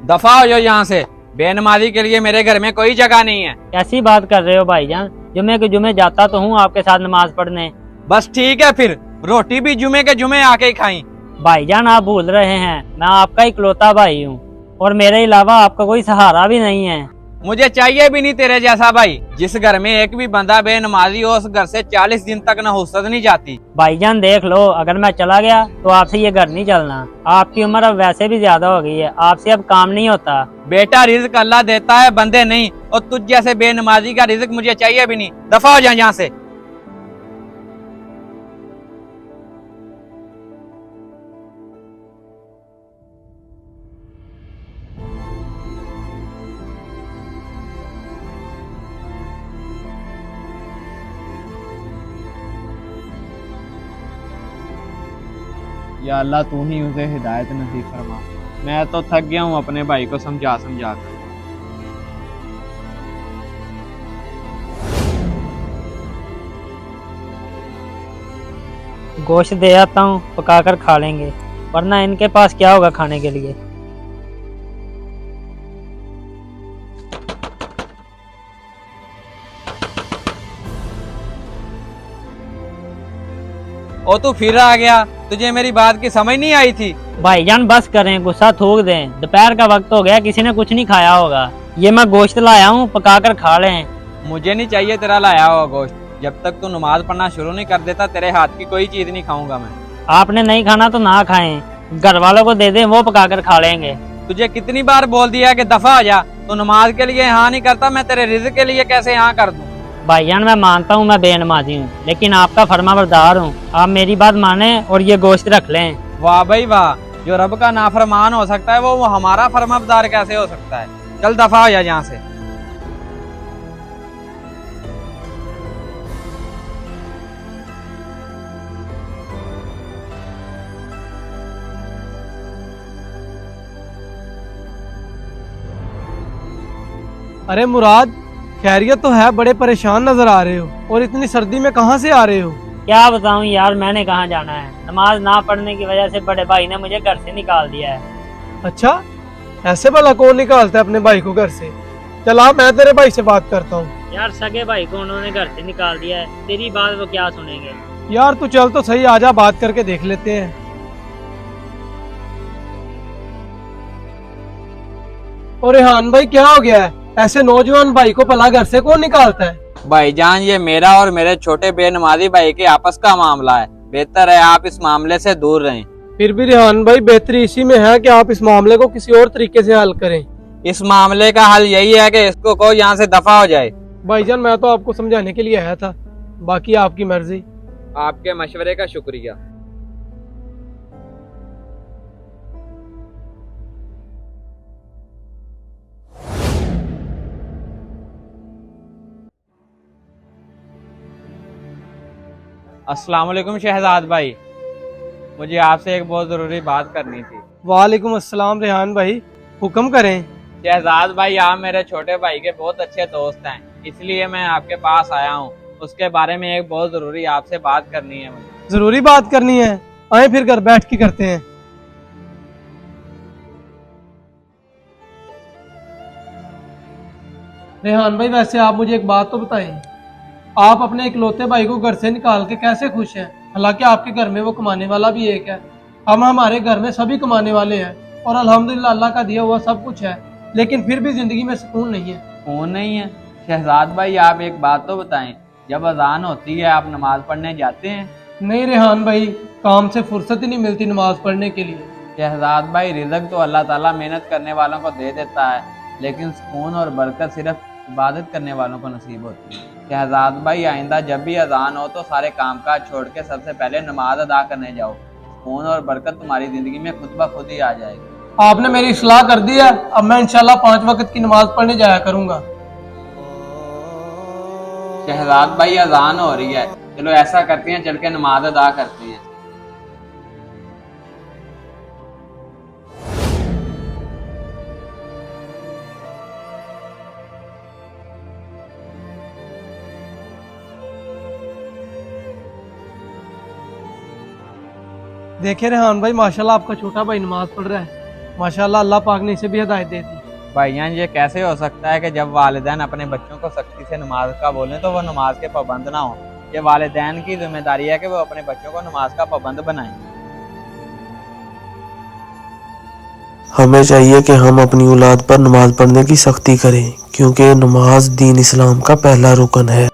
दफा हो जाओ यहाँ से। बेनमाजी के लिए मेरे घर में कोई जगह नहीं है। कैसी बात कर रहे हो भाईजान? जुमे के जुमे जाता तो हूँ आपके साथ नमाज पढ़ने। बस ठीक है, फिर रोटी भी जुमे के जुमे आके ही खाई। भाईजान आप भूल रहे हैं, मैं आपका इकलौता भाई हूँ और मेरे अलावा आपका कोई सहारा भी नहीं है। मुझे चाहिए भी नहीं तेरे जैसा भाई। जिस घर में एक भी बंदा बेनमाजी हो उस घर से 40 दिन तक नहुसत नहीं जाती। भाईजान देख लो, अगर मैं चला गया तो आपसे ये घर नहीं चलना। आपकी उम्र अब वैसे भी ज्यादा हो गई है, आपसे अब काम नहीं होता। बेटा रिज्क अल्लाह देता है, बंदे नहीं। और तुझ जैसे बेनमाजी का रिज्क मुझे चाहिए भी नहीं। दफा हो जा यहाँ से। या अल्लाह तू ही उसे हिदायत नसीब फरमा। मैं तो थक गया हूँ अपने भाई को समझा समझा कर। गोश्त दे आता हूँ, पकाकर खा लेंगे, वरना इनके पास क्या होगा खाने के लिए। ओ तू फिर आ गया, तुझे मेरी बात की समझ नहीं आई थी? भाईजान बस करें, गुस्सा थूक दें, दोपहर का वक्त हो गया, किसी ने कुछ नहीं खाया होगा। ये मैं गोश्त लाया हूँ, पकाकर खा लें। मुझे नहीं चाहिए तेरा लाया हुआ गोश्त। जब तक तू नमाज पढ़ना शुरू नहीं कर देता तेरे हाथ की कोई चीज नहीं खाऊंगा मैं। आपने नहीं खाना तो ना खाएं, घर वालों को दे दें, वो पकाकर खा लेंगे। तुझे कितनी बार बोल दिया कि दफा हो जा। तो नमाज के लिए यहाँ नहीं करता, मैं तेरे रिज़्क के लिए कैसे यहाँ कर दूं? भाईजान मैं मानता हूँ मैं बेनमाजी हूँ, लेकिन आपका फरमाबरदार हूँ। आप मेरी बात माने और ये गोश्त रख लें। वाह भाई वाह, जो रब का नाफरमान हो सकता है वो हमारा फरमाबरदार कैसे हो सकता है? चल दफा हो जा यहाँ से। अरे मुराद, खैरियत तो है? बड़े परेशान नजर आ रहे हो और इतनी सर्दी में कहाँ से आ रहे हो? क्या बताऊँ यार, मैंने कहाँ जाना है। नमाज ना पढ़ने की वजह से बड़े भाई ने मुझे घर से निकाल दिया है। अच्छा, ऐसे भला कौन निकालता है अपने भाई को घर से? चला मैं तेरे भाई से बात करता हूँ। यार सगे भाई को उन्होंने घर से निकाल दिया है, तेरी बात वो क्या सुनेंगे। यार तू चल तो सही, आजा बात करके देख लेते हैं। और रेहान भाई क्या हो गया है? ऐसे नौजवान भाई को भला घर से कौन निकालता है? भाईजान ये मेरा और मेरे छोटे बेनमाजी भाई के आपस का मामला है। बेहतर है आप इस मामले से दूर रहें। फिर भी रेहान भाई, बेहतरी इसी में है कि आप इस मामले को किसी और तरीके से हल करें। इस मामले का हल यही है कि इसको को यहाँ से दफा हो जाए। भाईजान मैं तो आपको समझाने के लिए आया था, बाकी आपकी मर्जी। आपके मशवरे का शुक्रिया। अस्सलाम वालेकुम शहजाद भाई, मुझे आपसे एक बहुत जरूरी बात करनी थी। वालेकुम अस्सलाम रेहान भाई, हुक्म करें। शहजाद भाई आप मेरे छोटे भाई के बहुत अच्छे दोस्त हैं, इसलिए मैं आपके पास आया हूँ। उसके बारे में एक बहुत जरूरी आपसे बात करनी है मुझे। जरूरी बात करनी है? आए फिर घर बैठ के करते हैं। रेहान भाई वैसे आप मुझे एक बात तो बताएं, आप अपने इकलौते भाई को घर से निकाल के कैसे खुश हैं? हालांकि आपके घर में वो कमाने वाला भी एक है, हम हमारे घर में सभी कमाने वाले हैं और अल्हम्दुलिल्लाह अल्लाह का दिया हुआ सब कुछ है, लेकिन फिर भी जिंदगी में सुकून नहीं है। फोन नहीं है? शहजाद भाई आप एक बात तो बताएं, जब अजान होती है आप नमाज पढ़ने जाते हैं? नहीं रेहान भाई, काम से फुर्सत ही नहीं मिलती नमाज पढ़ने के लिए। शहजाद भाई रिज़्क तो अल्लाह ताला मेहनत करने वालों को दे देता है, लेकिन सुकून और बरकत सिर्फ इबादत करने वालों को नसीब होती है। शहजाद भाई आइंदा जब भी अजान हो तो सारे कामकाज छोड़ के सबसे पहले नमाज अदा करने जाओ। सुकून और बरकत तुम्हारी जिंदगी में खुद ब खुद ही आ जाएगी। आपने मेरी इस्लाह कर दी है, अब मैं इंशाल्लाह 5 वक्त की नमाज पढ़ने जाया करूंगा। शहजाद भाई अजान हो रही है, चलो ऐसा करते हैं चल के नमाज अदा करते हैं। देखे रेहान भाई, माशाल्लाह आपका छोटा भाई नमाज पढ़ रहा है। माशाल्लाह, अल्लाह पाक ने इसे भी हिदायत दे दी। भाईजान ये कैसे हो सकता है कि जब वालिदैन अपने बच्चों को सख्ती से नमाज का बोलें तो वो नमाज के पाबंद ना हो। ये वालिदैन की जिम्मेदारी है कि वो अपने बच्चों को नमाज का पाबंद बनाएं। हमें चाहिए कि हम अपनी औलाद पर नमाज पढ़ने की सख्ती करें, क्योंकि नमाज दीन इस्लाम का पहला रुकन है।